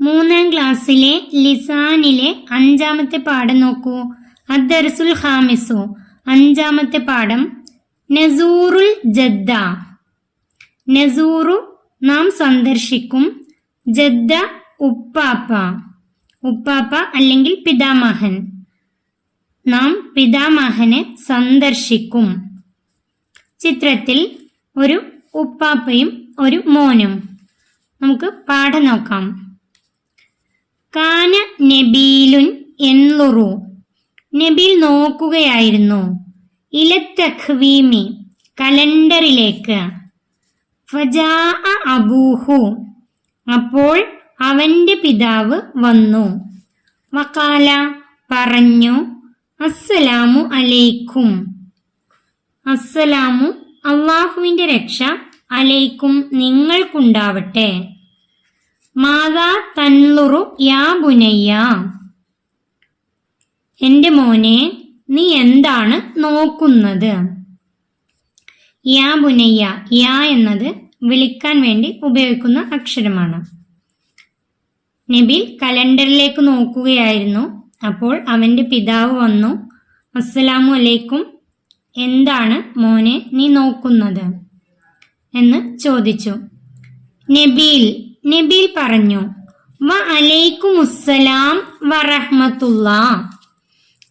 മൂന്നാം ക്ലാസ്സിലെ ലിസാനിലെ 5-ാമത്തെ പാഠം നോക്കൂ. അദ്ദർസുൽ ഖാമിസു, 5-ാമത്തെ പാഠം. നസൂറുൽ ജദ്ദ. നസൂറു നാം സന്ദർശിക്കും, ജദ്ദ ഉപ്പാപ്പ, ഉപ്പാപ്പ അല്ലെങ്കിൽ പിതാമഹൻ. നാം പിതാമഹനെ സന്ദർശിക്കും. ചിത്രത്തിൽ ഒരു ഉപ്പാപ്പയും ഒരു മോനും. നമുക്ക് പാഠം നോക്കാം. കാന നബീലുൻ എൻലുറു, നബീൽ നോക്കുകയായിരുന്നു. ഇലത്തഖ്വീമി, കലണ്ടറിലേക്ക്. ഫജാഅ അബൂഹു, അപ്പോൾ അവന്റെ പിതാവ് വന്നു. വഖാല, പറഞ്ഞു. അസ്സലാമു അലൈക്കും, അസ്സലാമു അള്ളാഹുവിന്റെ രക്ഷ, അലൈക്കും നിങ്ങൾക്കുണ്ടാവട്ടെ. മാതാ തൻലുറു യാ ബുനയ്യ, എന്റെ മോനെ നീ എന്താണ് നോക്കുന്നത്? യാ ബുനയ്യ, യാ എന്നത് വിളിക്കാൻ വേണ്ടി ഉപയോഗിക്കുന്ന അക്ഷരമാണ്. നബീൽ കലണ്ടറിലേക്ക് നോക്കുകയായിരുന്നു. അപ്പോൾ അവന്റെ പിതാവ് വന്നു. അസ്സലാമു അലൈക്കും, എന്താണ് മോനെ നീ നോക്കുന്നത് എന്ന് ചോദിച്ചു. നബീൽ പറഞ്ഞു. വ അലൈക്കുമുസ്സലാം വറഹ്മത്തുള്ളാ.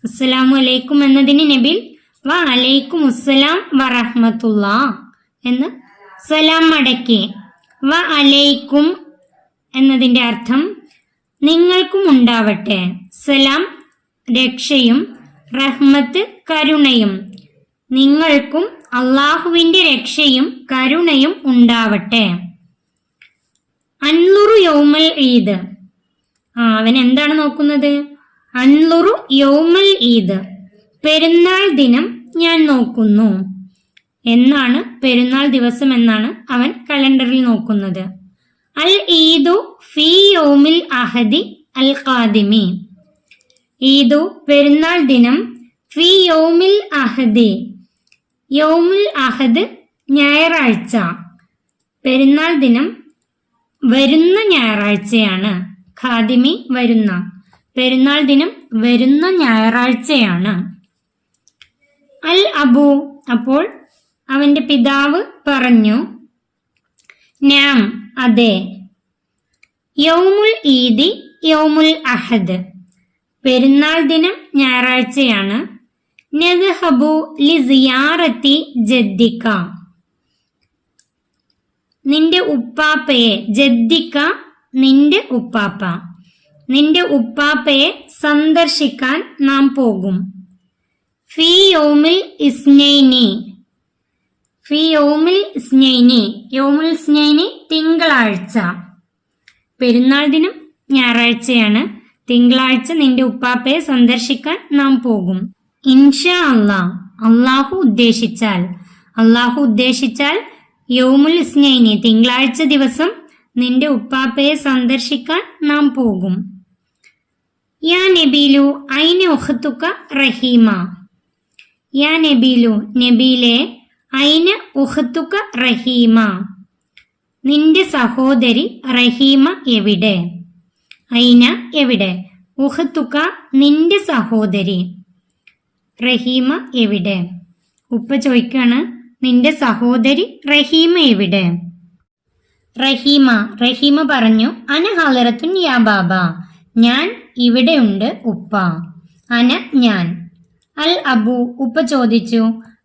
അസ്സലാമു അലൈക്കും എന്നതിന് നബീൽ വ അലൈക്കുമുസ്സലാം വറഹ്മത്തുള്ളാ എന്ന് സലാം മടക്കി. വ അലൈക്കും എന്നതിന്റെ അർത്ഥം നിങ്ങൾക്കും ഉണ്ടാവട്ടെ. സലാം രക്ഷയും, റഹ്മത്ത് കരുണയും. നിങ്ങൾക്കും അള്ളാഹുവിന്റെ രക്ഷയും കരുണയും ഉണ്ടാവട്ടെ. അൻലുറു യൗമൽ ഈദ്, അവൻ എന്താണ് നോക്കുന്നത്? അൻലുറു യൗമൽ ഈദ്, പെരുന്നാൾ ദിനം ഞാൻ നോക്കുന്നു എന്നാണ്. പെരുന്നാൾ ദിവസം എന്നാണ് അവൻ കലണ്ടറിൽ നോക്കുന്നത്. അൽ ഈദു ഫീ യൗമിൽ അഹദി അൽ ഖാദിമി, ഈദു പെരുന്നാൾ ദിനം. ഫീ യൗമിൽ അഹദി, യൗമുൽ അഹദ് ഞായറാഴ്ച. പെരുന്നാൾ ദിനം വരുന്ന ഞായറാഴ്ചയാണ്. ഖാദിമി വരുന്ന, പെരുന്നാൾ ദിനം വരുന്ന ഞായറാഴ്ചയാണ്. അൽ അബു, അപ്പോൾ അവന്റെ പിതാവ് പറഞ്ഞു. നാം, അതെ. യൗമുൽ ഈദി യൗമുൽ അഹദ്, പെരുന്നാൾ ദിനം ഞായറാഴ്ചയാണ്. നദ്ഹബു ലിസിയാറത്തി ജദ്ദിക, നിന്റെ ഉപ്പാപ്പയെ. ജദ്ദിക നിന്റെ ഉപ്പാപ്പ, നിന്റെ ഉപ്പാപ്പയെ സന്ദർശിക്കാൻ നാം പോകും. ഫീ യൗമിൽ ഇസ്നൈനി, ഫീ യൗമിൽ ഇസ്നൈനി, യൗമുൽ ഇസ്നൈനി തിങ്കളാഴ്ച. പെരുന്നാൾ ദിനം ഞായറാഴ്ചയാണ്. തിങ്കളാഴ്ച നിന്റെ ഉപ്പാപ്പയെ സന്ദർശിക്കാൻ നാം പോകും. ഇൻഷാ അല്ലാഹ്, അള്ളാഹു ഉദ്ദേശിച്ചാൽ. അള്ളാഹു ഉദ്ദേശിച്ചാൽ യൗമുൽ ഇസ്നൈനി തിങ്കളാഴ്ച ദിവസം നിന്റെ ഉപ്പാപ്പയെ സന്ദർശിക്കാൻ നാം പോകും. യാ നബീലു ഐന ഉഖ്തുക റഹീമ, യാ നബീലു നബീലെ. ഐന ഉഖ്തുക റഹീമ, നിന്റെ സഹോദരി റഹീമ എവിടെ? ഐന എവിടെ? ഉഖ്തുക നിന്റെ സഹോദരി, റഹീമ എവിടെ? ഉപ്പ ചോദിക്കാണ്, നിന്റെ സഹോദരി റഹീമ എവിടെ? റഹീമ പറഞ്ഞു. അന ഹാളിറത്തുൻ യാ ബാബ, ഞാൻ ഇവിടെയുണ്ട് ഉപ്പ. അന ഞാൻ. അൽ അബു, ഉപ്പ ചോദിച്ചു.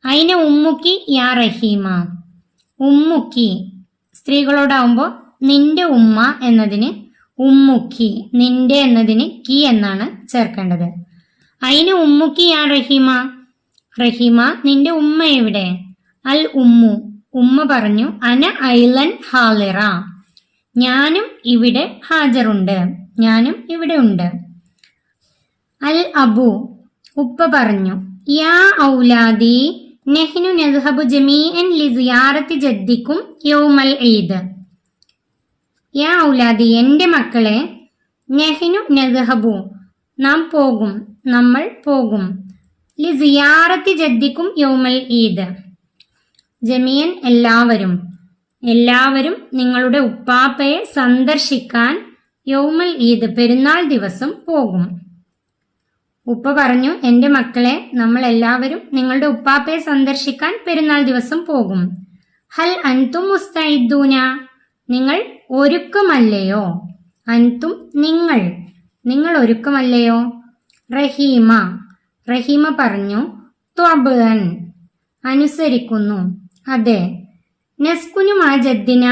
അയിന ഉമ്മുക്കി യാ റഹീമ, ഉമ്മുക്കി സ്ത്രീകളോടാവുമ്പോൾ നിന്റെ ഉമ്മ എന്നതിന് ഉമ്മുക്കി, നിന്റെ എന്നതിന് കി എന്നാണ് ചേർക്കേണ്ടത്. അയിന ഉമ്മുക്കി യാ റഹീമ, റഹീമ നിന്റെ ഉമ്മ എവിടെ? അൽ ഉമ്മു, ഉമ്മ പറഞ്ഞു. അന ഐലൻ ഹാളിറ, ഞാനും ഇവിടെ ഹാജറുണ്ട്, ഞാനും ഇവിടെ ഉണ്ട്. അൽ അബു, ഉപ്പ പറഞ്ഞു. യാ ഔലാദി നഹ്നു നദ്ഹബു ജമീഅൻ ലിസിയാറത്തി ജദ്ദിക്കും യൗമൽ ഈദ്. യാ ഔലാദി എന്റെ മക്കളെ. നഹ്നു നദ്ഹബു നാം പോകും, നമ്മൾ പോകും. ലിസിയാറത്തി ജദ്ദിക്കും യൗമൽ ഈദ്, ജമീഅൻ എല്ലാവരും, എല്ലാവരും നിങ്ങളുടെ ഉപ്പാപ്പയെ സന്ദർശിക്കാൻ യൗമുൽ ഈദ് പെരുന്നാൾ ദിവസം പോകും. ഉപ്പ പറഞ്ഞു, എൻ്റെ മക്കളെ, നമ്മൾ എല്ലാവരും നിങ്ങളുടെ ഉപ്പാപ്പയെ സന്ദർശിക്കാൻ പെരുന്നാൾ ദിവസം പോകും. ഹൽ അൻതും മുസ്തഇദ്ദൂന, നിങ്ങൾ ഒരുക്കമല്ലയോ? അൻതും, നിങ്ങൾ ഒരുക്കമല്ലയോ? റഹീമ പറഞ്ഞു, ത്വബൻ, അനുസരിക്കുന്നു, അതെ. നസ്കുനു മാ ജദ്ദിന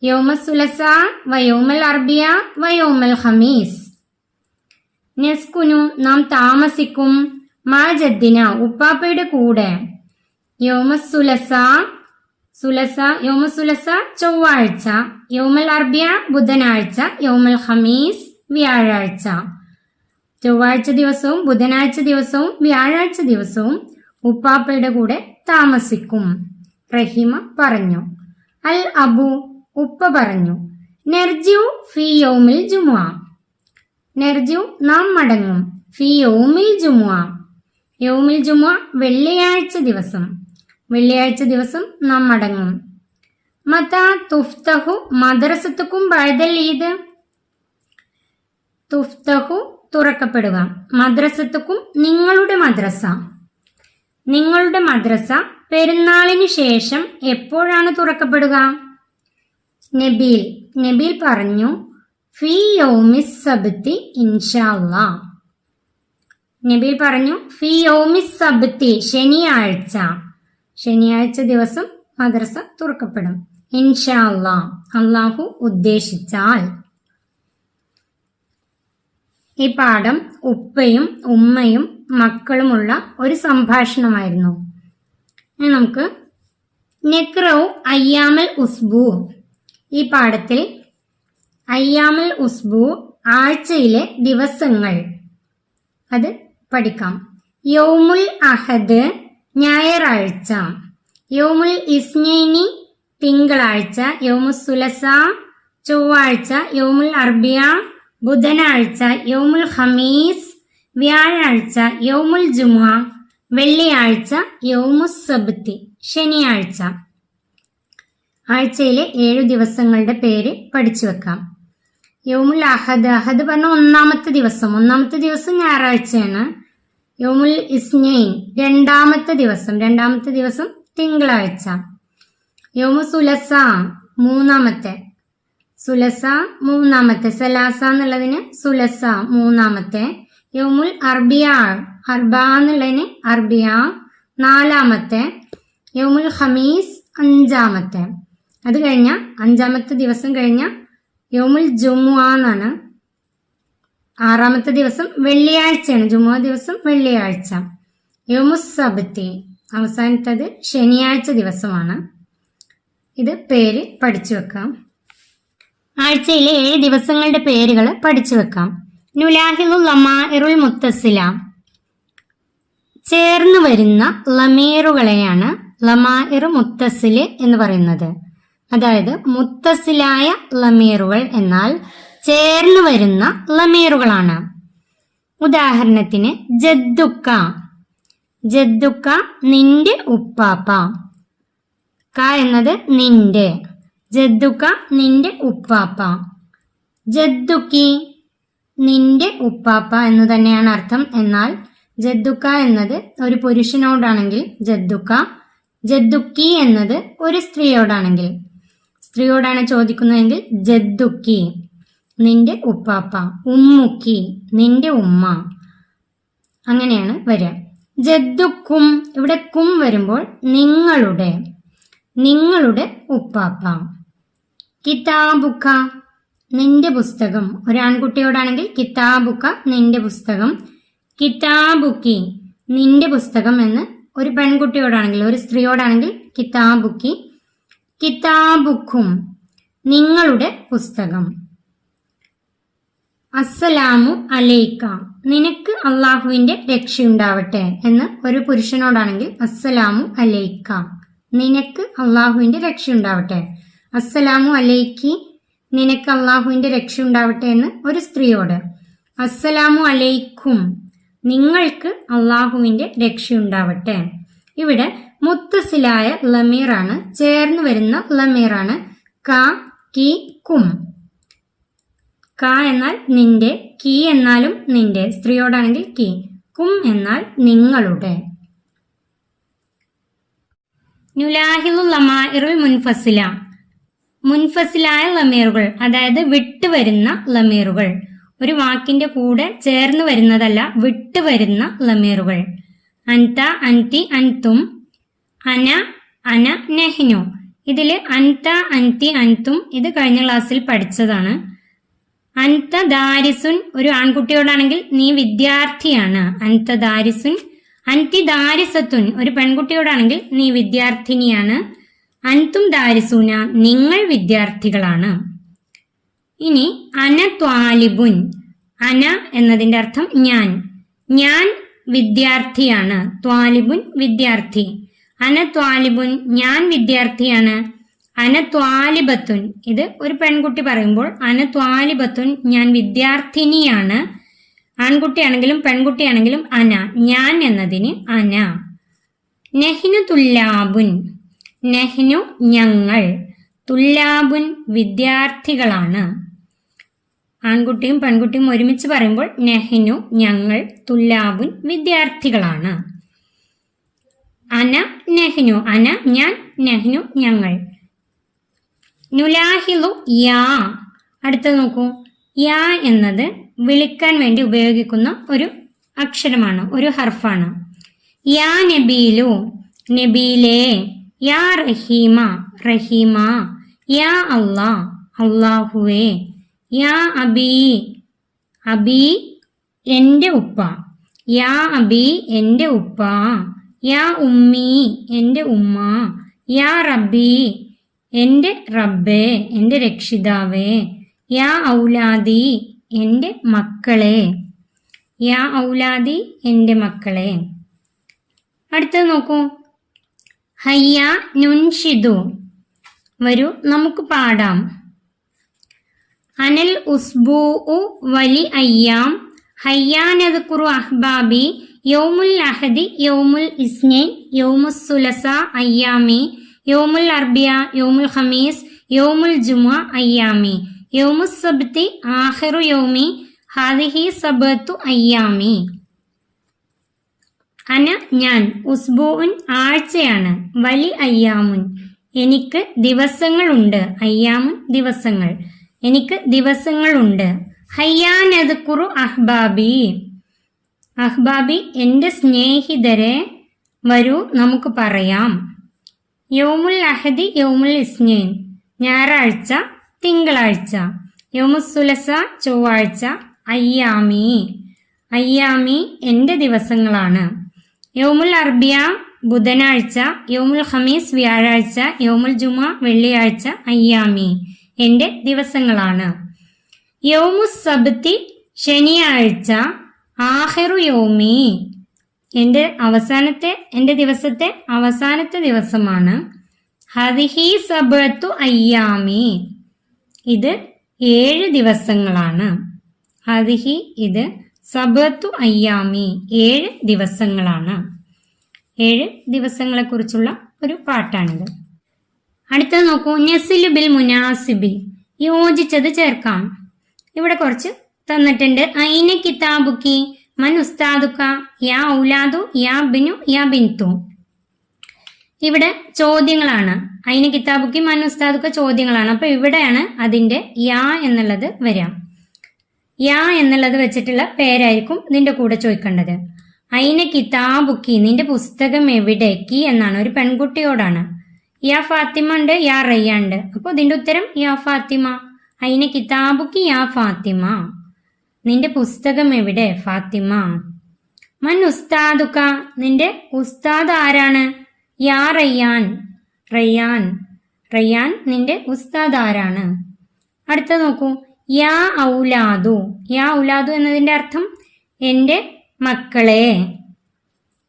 യൗമൽ സുലസാ വയൗമൽ അർബിയ വയൗമൽ ഖമീസ്. നസ്കുനു, നാം താമസിക്കും, മാ ജദ്ദിന, ഉപ്പാപ്പയുടെ കൂടെ, യൗമൽ സുലസാ ചൊവ്വാഴ്ച, യൗമൽ അർബിയ ബുധനാഴ്ച, യൗമൽ ഖമീസ് വ്യാഴാഴ്ച. ചൊവ്വാഴ്ച ദിവസവും ബുധനാഴ്ച ദിവസവും വ്യാഴാഴ്ച ദിവസവും ഉപ്പാപ്പയുടെ കൂടെ താമസിക്കും. റഹീമ പറഞ്ഞു. അൽ അബു, ഉപ്പ പറഞ്ഞു, നെർജു ഫി യൗമിൽ ജുമുഅ, നെർജു, നാം മടങ്ങും, ഫി യൗമിൽ ജുമുഅ, യൗമിൽ ജുമുഅ വെള്ളിയാഴ്ച ദിവസം നാം മടങ്ങും. മതാ തുഫ്തഹു മദ്രസത്തുക്കും ബഅദൽ ഈദ്, തുഫ്തഹു തുറക്കപ്പെടുക, മദ്രസത്തുക്കും നിങ്ങളുടെ മദ്രസ പെരുന്നാളിന് ശേഷം എപ്പോഴാണ് തുറക്കപ്പെടുക? നബീൽ പറഞ്ഞു, ഫി യൗമിസ് സബ്തി ഇൻഷാ അല്ലാഹ്. നബീൽ പറഞ്ഞു, ഫി യൗമിസ് സബ്തി, ശനിയാഴ്ച ദിവസം മദ്രസ തുറക്കപ്പെടും. ഇൻഷാ അല്ലാഹ്, അല്ലാഹു ഉദ്ദേശിച്ചാൽ. ഈ പാഠം ഉപ്പയും ഉമ്മയും മക്കളുമുള്ള ഒരു സംഭാഷണമായിരുന്നു. ഇനി നമുക്ക് നെക്റൗ അയ്യാമൽ ഉസ്ബു, ഈ പാഠത്തിൽ അയ്യാമൽ ഉസ്ബു, ആഴ്ചയിലെ ദിവസങ്ങൾ, അത് പഠിക്കാം. യൗമുൽ അഹദ്, ഞായറാഴ്ച. യൗമുൽ ഇസ്നൈനി, തിങ്കളാഴ്ച. യൗമുൽ സുലസ, ചൊവ്വാഴ്ച. യൗമുൽ അർബിയ, ബുധനാഴ്ച. യൗമുൽ ഖമീസ്, വ്യാഴാഴ്ച. യൗമുൽ ജുമുഅ, വെള്ളിയാഴ്ച. യൗമുസ് സബ്തി, ശനിയാഴ്ച. ആഴ്ചയിലെ 7 ദിവസങ്ങളുടെ പേര് പഠിച്ചു വെക്കാം. യൗമുൽ അഹദ്, അഹദ് പറഞ്ഞ ഒന്നാമത്തെ ദിവസം ഞായറാഴ്ചയാണ്. യൗമുൽ ഇസ്നൈൻ, രണ്ടാമത്തെ ദിവസം തിങ്കളാഴ്ച. യൗമു സുലസ, മൂന്നാമത്തെ. സലാസ എന്നുള്ളതിന് സുലസ, മൂന്നാമത്തെ. യൗമുൽ അർബിയ, അർബ എന്നുള്ളതിന് അർബിയ, നാലാമത്തെ. യൗമുൽ ഖമീസ്, അഞ്ചാമത്തെ. അത് കഴിഞ്ഞ അഞ്ചാമത്തെ ദിവസം കഴിഞ്ഞ യൗമുൽ ജുമുഅ എന്നാണ്. ആറാമത്തെ ദിവസം വെള്ളിയാഴ്ചയാണ്, ജുമുഅ ദിവസം വെള്ളിയാഴ്ച. യൗമുസ് സബ്തി, അവസാനത്തത് ശനിയാഴ്ച ദിവസമാണ്. ഇത് പേര് പഠിച്ചു വെക്കാം. ആഴ്ചയിലെ 7 ദിവസങ്ങളുടെ പേരുകൾ പഠിച്ചു വെക്കാം. നുലാഹിലുൽ ലമാഇറുൽ മുത്തസില, ചേർന്ന് വരുന്ന ലമീറുകളെയാണ് ലമാഇർ മുത്തസില് എന്ന് പറയുന്നത്. അതായത് മുത്തസിലായ ലമീറുകൾ എന്നാൽ ചേർന്ന് വരുന്ന ലമീറുകളാണ്. ഉദാഹരണത്തിന് ജദ്ദുക്ക, നിന്റെ ഉപ്പാപ്പ. ക എന്നത് നിന്റെ, ജദ്ദുക്ക, നിന്റെ ഉപ്പാപ്പ. ജദ്ദുക്കി, നിന്റെ ഉപ്പാപ്പ എന്ന് തന്നെയാണ് അർത്ഥം. എന്നാൽ ജദ്ദുക്ക എന്നത് ഒരു പുരുഷനോടാണെങ്കിൽ ജദ്ദുക്ക, ജദ്ദുക്കി എന്നത് ഒരു സ്ത്രീയോടാണെങ്കിൽ, സ്ത്രീയോടാണ് ചോദിക്കുന്നതെങ്കിൽ ജദ്ദുക്കി, നിന്റെ ഉപ്പാപ്പ. ഉമ്മുക്കി, നിന്റെ ഉമ്മ. അങ്ങനെയാണ് വരിക. ജദ്ദുക്കും, ഇവിടെ കും വരുമ്പോൾ നിങ്ങളുടെ ഉപ്പാപ്പ. കിതാബുക്ക, നിന്റെ പുസ്തകം. ഒരു ആൺകുട്ടിയോടാണെങ്കിൽ കിതാബുക്ക, നിന്റെ പുസ്തകം. കിതാബുക്കി, നിന്റെ പുസ്തകം എന്ന് ഒരു പെൺകുട്ടിയോടാണെങ്കിൽ, ഒരു സ്ത്രീയോടാണെങ്കിൽ കിതാബുക്കി. കിതാബുക്കും, നിങ്ങളുടെ പുസ്തകം. അസ്സലാമു അലൈക്ക, നിനക്ക് അള്ളാഹുവിന്റെ രക്ഷയുണ്ടാവട്ടെ എന്ന് ഒരു പുരുഷനോടാണെങ്കിൽ അസ്സലാമു അലൈക്ക, നിനക്ക് അള്ളാഹുവിന്റെ രക്ഷയുണ്ടാവട്ടെ. അസ്സലാമു അലൈക്കി, നിനക്ക് അള്ളാഹുവിന്റെ രക്ഷയുണ്ടാവട്ടെ എന്ന് ഒരു സ്ത്രീയോട്. അസ്സലാമു അലൈക്കും, നിങ്ങൾക്ക് അള്ളാഹുവിന്റെ രക്ഷയുണ്ടാവട്ടെ. ഇവിടെ മുത്തസിലായ ലമീറാണ്, ചേർന്ന് വരുന്ന ലമീറാണ്. ക, കി, കും. ക എന്നാൽ നിന്റെ, കി എന്നാലും നിന്റെ, സ്ത്രീയോടാണെങ്കിൽ കി. കും എന്നാൽ നിങ്ങളുടെ. നുലാഹിലു ലമാഇറുൽ മുൻഫസില, മുൻഫസിലായ ലമീറുകൾ, അതായത് വിട്ടുവരുന്ന ലമീറുകൾ. ഒരു വാക്കിന്റെ കൂടെ ചേർന്ന് വരുന്നതല്ല, വിട്ടുവരുന്ന ലമീറുകൾ. അൻത, അൻതി, അൻതും, അന, അന, നെഹ്നു. ഇതില് അൻത, അൻതി, അൻതും ഇത് കഴിഞ്ഞ ക്ലാസ്സിൽ പഠിച്ചതാണ്. അൻത ദാരിസുൻ ഒരു ആൺകുട്ടിയോടാണെങ്കിൽ നീ വിദ്യാർത്ഥിയാണ്. അൻത ദാരിസുൻ. അൻതി ദാരിസത്തുൻ ഒരു പെൺകുട്ടിയോടാണെങ്കിൽ നീ വിദ്യാർത്ഥിനിയാണ്. അൻതും ദാരിസൂന നിങ്ങൾ വിദ്യാർത്ഥികളാണ്. ഇനി അന ത്വാലിബുൻ, അന എന്നതിന്റെ അർത്ഥം ഞാൻ, ഞാൻ വിദ്യാർത്ഥിയാണ്. ത്വാലിബുൻ വിദ്യാർത്ഥി. അന ത്വാലിബുൻ ഞാൻ വിദ്യാർത്ഥിയാണ്. അന ത്വാലിബത്തുൻ ഇത് ഒരു പെൺകുട്ടി പറയുമ്പോൾ അന ത്വാലിബത്തുൻ ഞാൻ വിദ്യാർത്ഥിനിയാണ്. ആൺകുട്ടിയാണെങ്കിലും പെൺകുട്ടിയാണെങ്കിലും അന, ഞാൻ എന്നതിന് അന. നെഹ്നു തുല്ലാബുൻ, നെഹ്നു ഞങ്ങൾ, തുല്ലാബുൻ വിദ്യാർത്ഥികളാണ്. ആൺകുട്ടിയും പെൺകുട്ടിയും ഒരുമിച്ച് പറയുമ്പോൾ നെഹ്നു ഞങ്ങൾ, തുല്ലാബുൻ വിദ്യാർത്ഥികളാണ്. അന നെഹ്നു അന ഞാൻ, നെഹ്നു ഞങ്ങൾ. നുലാഹിലു യാ, അടുത്തത് നോക്കൂ. യാ എന്നത് വിളിക്കാൻ വേണ്ടി ഉപയോഗിക്കുന്ന ഒരു അക്ഷരമാണ്, ഒരു ഹർഫാണ്. യാ നബീലു നബീലേ, യാ റഹീമ റഹീമ, യാ അല്ലാ അല്ലാഹുവേ, യാ അബീ അബീ എൻ്റെ ഉപ്പ, യാ അബീ എൻ്റെ ഉപ്പ, യാ ഉമ്മീ എൻ്റെ ഉമ്മ, യാ റബ്ബി എൻ്റെ റബ്ബേ എൻ്റെ രക്ഷിതാവേ, യാ ഔലാദി എൻ്റെ മക്കളെ, യാ ഔലാദി എൻ്റെ മക്കളെ. അടുത്തത് നോക്കൂ. ഹയ്യ നുൻഷിദു വരൂ നമുക്ക് പാടാം. അനൽ ഉസ്ബൂഉ വലി അയ്യാം ഹയ്യാ നദ്കുറു അഹ്ബാബി യൗമുൽ അഹദി യൗമുൽ ഇസ്നൈൻ യൗമുസ് സുലസ അയ്യാമി യൗമുൽ അർബിയ യൗമുൽ ഖമീസ് യൗമുൽ ജുമുഅ അയ്യാമി യൗമുസ് സബ്തി ആഖിറു യൗമി ഹാദിഹി സബത്തു അയ്യാമി. അന ഞാൻ, ഉസ്ബൂഉൻ ആഴ്ചയാണ്, വലി അയ്യാമുൻ എനിക്ക് ദിവസങ്ങളുണ്ട്, അയ്യാമുൻ ദിവസങ്ങൾ, എനിക്ക് ദിവസങ്ങളുണ്ട്. ഹയ്യാ നദ്കുറു അഹ്ബാബി അഹ്ബാബി എൻ്റെ സ്നേഹിതരെ വരൂ നമുക്ക് പറയാം. യൗമുൽ അഹദി യൗമുൽ ഇസ്നൈൻ ഞായറാഴ്ച തിങ്കളാഴ്ച, യൗമുസ് സുലസ ചൊവ്വാഴ്ച, അയ്യാമി അയ്യാമി എൻ്റെ ദിവസങ്ങളാണ്. യൗമുൽ അർബിയ ബുധനാഴ്ച, യൗമുൽ ഖമീസ് വ്യാഴാഴ്ച, യൗമുൽ ജുമുഅ വെള്ളിയാഴ്ച, അയ്യാമി എൻ്റെ ദിവസങ്ങളാണ്. യൗമുസ് സബ്തി ശനിയാഴ്ച, ആഖിറു യൗമി എൻ്റെ ദിവസത്തെ അവസാനത്തെ ദിവസമാണ്. ഹദിഹി സബത്തു അയ്യാമി ഇത് 7 ദിവസങ്ങളാണ്. ഹദിഹി ഇത് സബത്തു അയ്യാമി 7 ദിവസങ്ങളാണ്. 7 ദിവസങ്ങളെ കുറിച്ചുള്ള ഒരു പാട്ടാണിത്. അടുത്തത് നോക്കൂ. നസിലു ബിൽ മുനാസിബി യോജിച്ചത് ചേർക്കാം. ഇവിടെ കുറച്ച് തന്നിട്ടുണ്ട്. ഐന കിതാബുക്കി മൻ ഉസ്താദുക്ക യാ ഔലാദു യാ ബിനു യാ ബിൻതു. ഇവിടെ ചോദ്യങ്ങളാണ്. ഐന കിതാബുക്കി മൻ ഉസ്താദുക്ക ചോദ്യങ്ങളാണ്. അപ്പൊ ഇവിടെയാണ് അതിന്റെ യാ എന്നുള്ളത് വരാം. യാ എന്നുള്ളത് വെച്ചിട്ടുള്ള പേരായിരിക്കും ഇതിന്റെ കൂടെ ചോദിക്കേണ്ടത്. ഐന കിതാബുക്കി നിന്റെ പുസ്തകം എവിടെ? കി എന്നാണ്, ഒരു പെൺകുട്ടിയോടാണ്. യാ ഫാത്തിമ ഉണ്ട്, യാ റയ്യ ഉണ്ട്. അപ്പൊ ഇതിന്റെ ഉത്തരം യാ ഫാത്തിമ. ഐന കിതാബുക്കി യാ ഫാത്തിമ നിന്റെ പുസ്തകം എവിടെ? ഫാത്തിമ. മൻ ഉസ്താദുക്ക നിന്റെ ഉസ്താദ് ആരാണ്? യാ റയ്യാൻ റയ്യാൻ റയ്യാൻ നിന്റെ ഉസ്താദ് ആരാണ്? അടുത്ത നോക്കൂ. യാ ഔലാദു യാ ഔലാദു എന്നതിന്റെ അർത്ഥം എൻ്റെ മക്കളെ.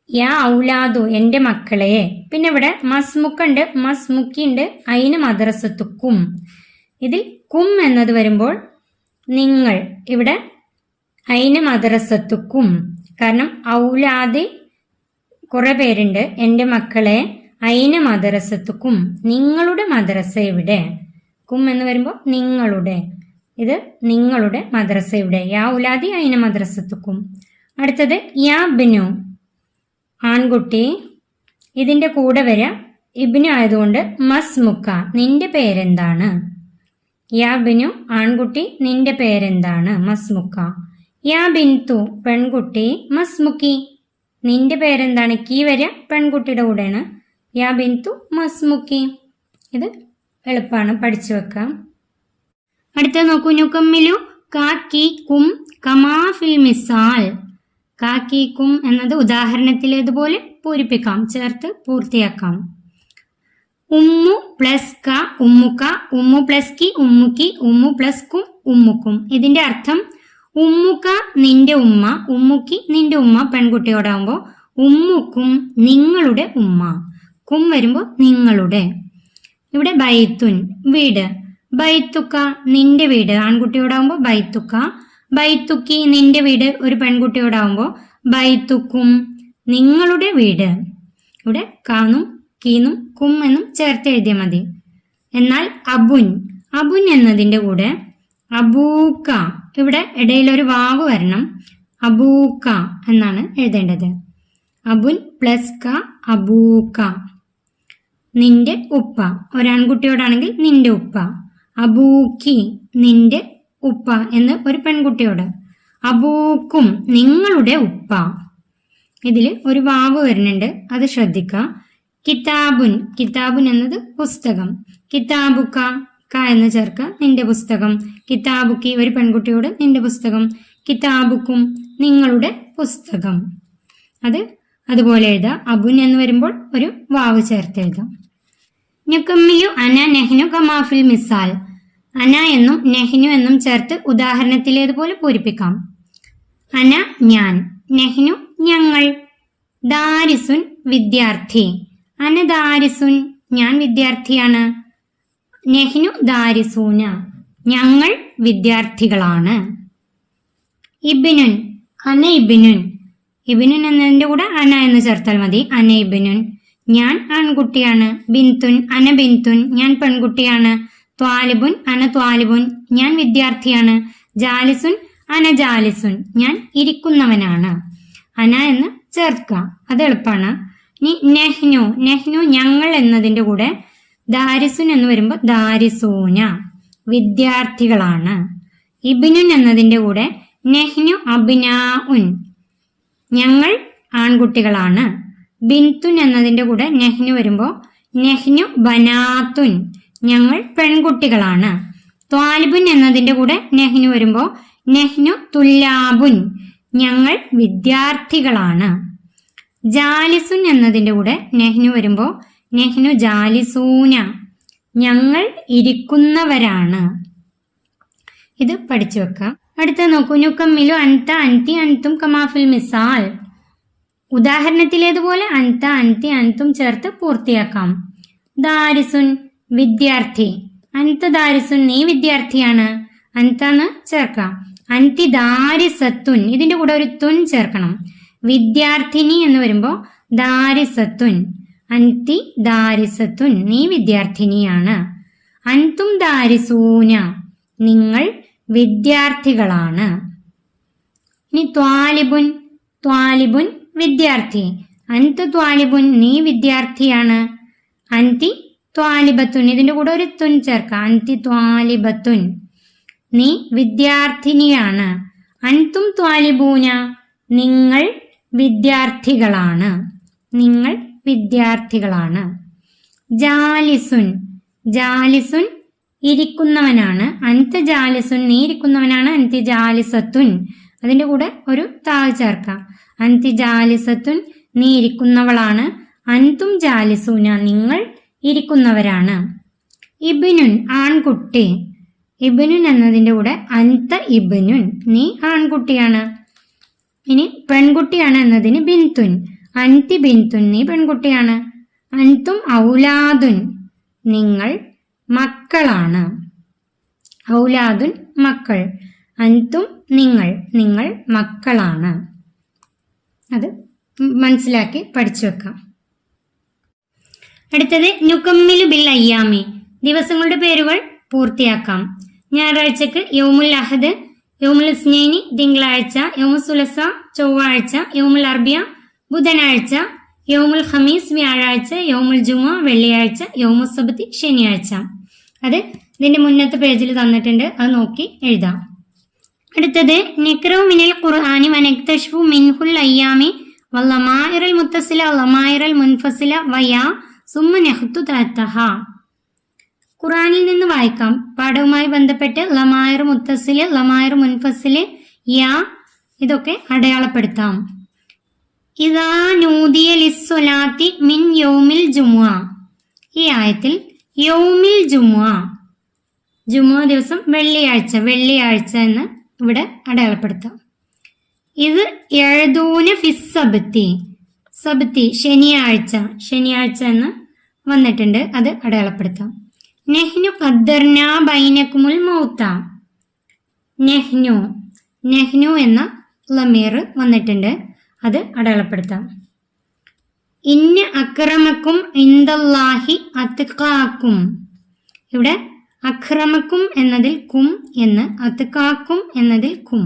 യാ ഔലാദു എൻ്റെ മക്കളെ. പിന്നെ ഇവിടെ മസ്മുക്കുണ്ട്, മസ്മുക്കിണ്ട്, അയിന് മദ്രസത്തുക്കും. ഇതിൽ കും എന്നത് വരുമ്പോൾ നിങ്ങൾ, ഇവിടെ അയിന് മദ്രസത്തുക്കും. കാരണം ഔലാദി കുറെ പേരുണ്ട്. എൻ്റെ മക്കളെ, അയിന് മദ്രസത്തുക്കും നിങ്ങളുടെ മദ്രസ എവിടെ? കും എന്ന് വരുമ്പോൾ നിങ്ങളുടെ. ഇത് നിങ്ങളുടെ മദ്രസയുടെ. യാ ഉലാദി അയിന മദ്രസത്തുക്കും. അടുത്തത് യാ ബിനു, ആൺകുട്ടി. ഇതിന്റെ കൂടെ വരാം ഇബ്നു ആയതുകൊണ്ട് മസ്മുക്ക, നിന്റെ പേരെന്താണ്? യാ ബിനു, ആൺകുട്ടി, നിന്റെ പേരെന്താണ്? മസ്മുക്ക. യാ ബിന്തു, പെൺകുട്ടി. മസ്മുക്കി, നിന്റെ പേരെന്താണ്? കീ വരാം പെൺകുട്ടിയുടെ കൂടെയാണ്. യാ ബിന്തു മസ്മുക്കി. ഇത് എളുപ്പമാണ്, പഠിച്ചു വെക്കാം. അടുത്ത നോക്കൂ, നുക്കമ്മിലു കാക്കി കും കമാ ഫിൽ മിസാൽ. കാക്കി കും എന്നത് ഉദാഹരണത്തിലേതുപോലെ പൂരിപ്പിക്കാം, ചേർത്ത് പൂർത്തിയാക്കാം. ഉമ്മു പ്ലസ് ക ഉമ്മുക്ക, ഉമ്മു പ്ലസ് കി ഉമ്മുക്കി, ഉമ്മു പ്ലസ് കും ഉമ്മുക്കും. ഇതിന്റെ അർത്ഥം ഉമ്മുക്ക നിന്റെ ഉമ്മ, ഉമ്മുക്കി നിന്റെ ഉമ്മ പെൺകുട്ടിയോടാവുമ്പോൾ ഉമ്മുക്കും നിങ്ങളുടെ ഉമ്മ, കും വരുമ്പോൾ നിങ്ങളുടെ. ഇവിടെ ബൈത്തുൻ വീട്, ബൈത്തുക്ക നിന്റെ വീട് ആൺകുട്ടിയോടാവുമ്പോൾ ബൈത്തുക്ക, ബൈത്തുക്കി നിന്റെ വീട് ഒരു പെൺകുട്ടിയോടാവുമ്പോൾ ബൈത്തുക്കും നിങ്ങളുടെ വീട്. ഇവിടെ കാന്നും കീന്നും കും എന്നും ചേർത്ത് എഴുതിയാൽ മതി. എന്നാൽ അബുൻ, അബുൻ എന്നതിന്റെ കൂടെ അബൂക്ക, ഇവിടെ ഇടയിലൊരു വാവ് വരണം, അബൂക്ക എന്നാണ് എഴുതേണ്ടത്. അബുൻ പ്ലസ് ക അബൂക്ക, നിന്റെ ഉപ്പ. ഒരാൺകുട്ടിയോടാണെങ്കിൽ നിന്റെ ഉപ്പ. അബൂക്കി നിന്റെ ഉപ്പ എന്ന് ഒരു പെൺകുട്ടിയോട്. അബൂക്കും നിങ്ങളുടെ ഉപ്പ. ഇതിൽ ഒരു വാവ് വരുന്നുണ്ട്, അത് ശ്രദ്ധിക്കുക. കിതാബുൻ, കിതാബുൻ എന്നത് പുസ്തകം. കിതാബുക്ക, ക എന്ന് ചേർക്ക, നിന്റെ പുസ്തകം. കിതാബുക്കി ഒരു പെൺകുട്ടിയോട് നിന്റെ പുസ്തകം. കിതാബുക്കും നിങ്ങളുടെ പുസ്തകം. അത് അതുപോലെ എഴുതാം. അബുൻ എന്ന് വരുമ്പോൾ ഒരു വാവ് ചേർത്ത് എഴുതാം. നുക്കമ്മിലു അന നെഹ്നു കമാഫിൽ മിസാൽ. അന എന്നും നെഹ്നു എന്നും ചേർത്ത് ഉദാഹരണത്തിലേതുപോലെ പൂരിപ്പിക്കാം. അന ഞാൻ, നെഹ്നു ഞങ്ങൾ, ദാരിസുൻ വിദ്യാർത്ഥി. അന ദാരിസുൻ ഞാൻ വിദ്യാർത്ഥിയാണ്. നെഹ്നു ദാരിസൂന ഞങ്ങൾ വിദ്യാർത്ഥികളാണ്. ഇബ്നുൻ അന ഇബ്നുൻ, ഇബ്നുൻ എന്നതിന്റെ കൂടെ അന എന്ന് ചേർത്താൽ മതി. അന ഇബ്നുൻ ഞാൻ ആൺകുട്ടിയാണ്. ബിന്തുൻ അന ബിന്തുൻ ഞാൻ പെൺകുട്ടിയാണ്. ത്വാലിബുൻ അന ത്വാലിബുൻ ഞാൻ വിദ്യാർത്ഥിയാണ്. ജാലിസുൻ അന ജാലിസുൻ ഞാൻ ഇരിക്കുന്നവനാണ്. അന എന്ന് ചേർക്കുക, അത് എളുപ്പമാണ്. ഇനി നെഹ്നു, നെഹ്നു ഞങ്ങൾ എന്നതിന്റെ കൂടെ ദാരിസുൻ എന്ന് വരുമ്പോൾ ദാരിസൂന വിദ്യാർത്ഥികളാണ്. ഇബ്നുൻ എന്നതിന്റെ കൂടെ നെഹ്നു അബ്നാഉൻ ഞങ്ങൾ ആൺകുട്ടികളാണ്. ബിന്തുൻ എന്നതിന്റെ കൂടെ നെഹ്നു വരുമ്പോൾ നെഹ്നു ബനാത്തുൻ ഞങ്ങൾ പെൺകുട്ടികളാണ്. ത്വാലിബുൻ എന്നതിന്റെ കൂടെ നെഹ്നു വരുമ്പോൾ നെഹ്നു തുല്ലാബുൻ ഞങ്ങൾ വിദ്യാർത്ഥികളാണ്. ജാലിസുൻ എന്നതിന്റെ കൂടെ നെഹ്നു വരുമ്പോൾ നെഹ്നു ജാലിസൂന ഞങ്ങൾ ഇരിക്കുന്നവരാണ്. ഇത് പഠിച്ചു വെക്കാം. അടുത്ത നോക്കൂ, നുക്കമ്മിലു അൻത അൻതി അൻതും കമാഫിൽ മിസാൽ. ഉദാഹരണത്തിലേതുപോലെ അൻത അൻതി അൻതും ചേർത്ത് പൂർത്തിയാക്കാം. ദാരിസുൻ വിദ്യാർത്ഥി, അൻത ദാരിസുൻ നീ വിദ്യാർത്ഥിയാണ്. അൻത എന്ന് ചേർക്കാം. അൻതി ദാരിസത്തുൻ ഇതിന്റെ കൂടെ ഒരു തുൻ ചേർക്കണം. വിദ്യാർത്ഥിനി എന്ന് വരുമ്പോൾ ദാരിസത്തുൻ, അൻതി ദാരിസത്തുൻ നീ വിദ്യാർത്ഥിനിയാണ്. അൻതും ദാരിസൂന നിങ്ങൾ വിദ്യാർത്ഥികളാണ്. ഇനി ത്വാലിബുൻ, ത്വാലിബുൻ വിദ്യാർത്ഥി. അൻത ത്വാലിബുൻ നീ വിദ്യാർത്ഥിയാണ്. അൻതി ത്വാലിബത്തുൻ ഇതിന്റെ കൂടെ ഒരു തുൻ ചേർക്കാം. അൻതി ത്വാലിബത്തുൻ നീ വിദ്യാർത്ഥിനിയാണ്. അൻതും ത്വാലിബൂന നിങ്ങൾ വിദ്യാർത്ഥികളാണ്. നിങ്ങൾ വിദ്യാർത്ഥികളാണ്. ജാലിസുൻ, ജാലിസുൻ ഇരിക്കുന്നവനാണ്. അൻത ജാലിസുൻ നീ ഇരിക്കുന്നവനാണ്. അൻതി ജാലിസത്തുൻ അതിന്റെ കൂടെ ഒരു താ ചേർക്കാം. അൻതി ജാലിസത്തുൻ നീ ഇരിക്കുന്നവളാണ്. അൻതും ജാലിസൂന നിങ്ങൾ ഇരിക്കുന്നവരാണ്. ഇബ്നുൻ ആൺകുട്ടി. ഇബ്നുൻ എന്നതിന്റെ കൂടെ അൻത ഇബ്നുൻ നീ ആൺകുട്ടിയാണ്. ഇനി പെൺകുട്ടിയാണ് എന്നതിന് ബിന്തുൻ, അൻതി ബിന്തുൻ നീ പെൺകുട്ടിയാണ്. അൻതും ഔലാദുൻ നിങ്ങൾ മക്കളാണ്. ഔലാദുൻ മക്കൾ. അൻതും നിങ്ങൾ, നിങ്ങൾ മക്കളാണ്. അത് മനസ്സിലാക്കി പഠിച്ചു വെക്കാം. അടുത്തത് നുക്കമ്മിലു ബിൽ അയ്യാമി ദിവസങ്ങളുടെ പേരുകൾ പൂർത്തിയാക്കാം. ഞായറാഴ്ചക്ക് യൗമുൽ അഹദ്, യൗമുൽ ഇസ്നൈനി തിങ്കളാഴ്ച, യൗമുൽ സുലസ ചൊവ്വാഴ്ച, യൗമുൽ അർബിയ ബുധനാഴ്ച, യൗമുൽ ഖമീസ് വ്യാഴാഴ്ച, യൗമുൽ ജുമുഅ വെള്ളിയാഴ്ച, യൗമുൽ സബ്തി ശനിയാഴ്ച. അത് ഇതിന്റെ മുന്നത്തെ പേജിൽ തന്നിട്ടുണ്ട്, അത് നോക്കി എഴുതാം. അടുത്തത് നഖ്റഉ മിനൽ ഖുർആനി വനക്തശ്ഫു മിൻഹുൽ അയ്യാമി വല്ലമായിറൽ മുത്തസില വല്ലമായിറൽ മുൻഫസില വയാ സുമ്മ നഖ്തു തഅത്തഹ. ഖുർആനിൽ നിന്ന് വായിക്കാം. പാഠവുമായി ബന്ധപ്പെട്ട് ലമായിർ മുത്തസില്, ലമായിർ മുൻഫസില്, യാ ഇതൊക്കെ അടയാളപ്പെടുത്താം. ഇദാ നൂദിയ ലിസ്സലാത്തി മിൻ യൗമിൽ ജുമുഅ. ഈ ആയത്തിൽ യൗമിൽ ജുമുഅ, ജുമുഅ ദിവസം വെള്ളിയാഴ്ച, വെള്ളിയാഴ്ച എന്ന് ഇവിടെ അടയാളപ്പെടുത്താം. ഇത് എഴുതൂന ഫിസ്സബ്തി, സബ്തി ശനിയാഴ്ച, ശനിയാഴ്ച എന്ന് വന്നിട്ടുണ്ട്, അത് അടയാളപ്പെടുത്താം. നെഹ്നു ഖദ്ദർനാ ബൈനക്കുമുൽ മൗത്ത. നെഹ്നു, നെഹ്നു എന്ന ലമീർ വന്നിട്ടുണ്ട്, അത് അടയാളപ്പെടുത്താം. ഇന്ന അക്രമക്കും ഇൻദല്ലാഹി അത്ഖാക്കും. ഇവിടെ അക്രമക്കും എന്നതിൽ കും എന്ന്, അത്ഖാക്കും എന്നതിൽ കും.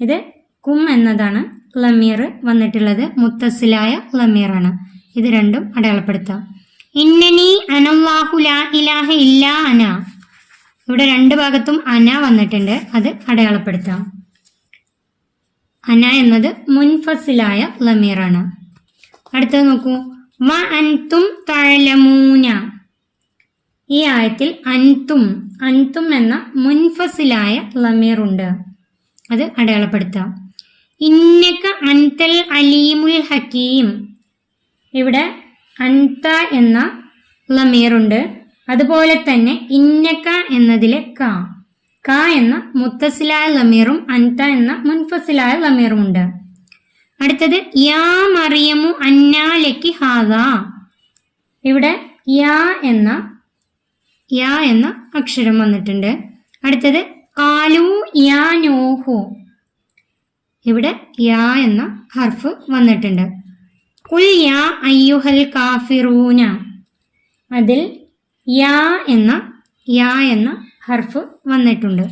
ഇത് കും എന്നതാണ് ലമീർ വന്നിട്ടുള്ളത്, മുത്തസിലായ ലമീറാണ്. ഇത് രണ്ടും അടയാളപ്പെടുത്താം. ഇന്നനി അനല്ലാഹു ലാ ഇലാഹ ഇല്ലാ അന. ഇവിടെ രണ്ട് ഭാഗത്തും അന വന്നിട്ടുണ്ട്, അത് അടയാളപ്പെടുത്താം. അന എന്നത് മുൻഫസിലായ ലമീറാണ്. അടുത്തത് നോക്കൂ. വ അൻതും തഅലമൂന. ഈ ആയത്തിൽ അൻതും, അൻതും എന്ന മുൻഫസിലായ ലമീർ ഉണ്ട്, അത് അടയാളപ്പെടുത്താം. ഇന്നക അൻതൽ അലീമുൽ ഹക്കീം. ഇവിടെ അൻത എന്ന ലമീറുണ്ട്, അതുപോലെ തന്നെ ഇന്നക എന്നതിലെ ക എന്ന മുത്തസിലായ ലമീറും അൻത എന്ന മുൻഫസിലായ ലമീറും ഉണ്ട്. അടുത്തത് യാ മറിയമു അന്നാ ലക്കി ഹാദാ. ഇവിടെ യാ എന്ന അക്ഷരം വന്നിട്ടുണ്ട്. അടുത്തത് ഖാലു യാ നൂഹു. ഇവിടെ യാ എന്ന ഹർഫ് വന്നിട്ടുണ്ട്. ഖുൽ യാ അയ്യുഹൽ കാഫിറൂന. അതിൽ യാ എന്ന ഹർഫ് വന്നിട്ടുണ്ട്.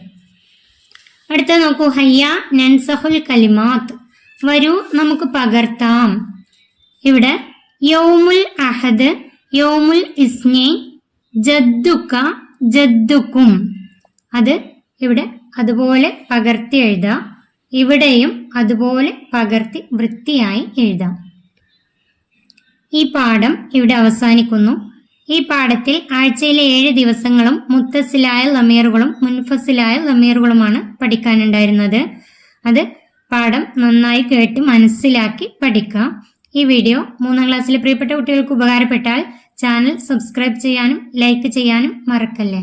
അടുത്ത നോക്കൂ. ഹയ്യ നൻസഹുൽ കലിമാത്ത്. വരൂ നമുക്ക് പകർത്താം. ഇവിടെ യൗമുൽ അഹദ്, യൗമുൽ ഇസ്നൈൻ, ജദ്ദുക, ജദ്ദുക്കും. അത് ഇവിടെ അതുപോലെ പകർത്തി എഴുതാം. ഇവിടെയും അതുപോലെ പകർത്തി വൃത്തിയായി എഴുതാം. ഈ പാഠം ഇവിടെ അവസാനിക്കുന്നു. ഈ പാഠത്തിൽ ആഴ്ചയിലെ 7 ദിവസങ്ങളും മുത്തസിലായ ലമീറുകളും മുൻഫസിലായ ലമീറുകളുമാണ് പഠിക്കാനുണ്ടായിരുന്നത്. അത് പാഠം നന്നായി കേട്ട് മനസ്സിലാക്കി പഠിക്കാം. ഈ വീഡിയോ 3ാം ക്ലാസ്സിലെ പ്രിയപ്പെട്ട കുട്ടികൾക്ക് ഉപകാരപ്പെട്ടാൽ ചാനൽ സബ്സ്ക്രൈബ് ചെയ്യാനും ലൈക്ക് ചെയ്യാനും മറക്കല്ലേ.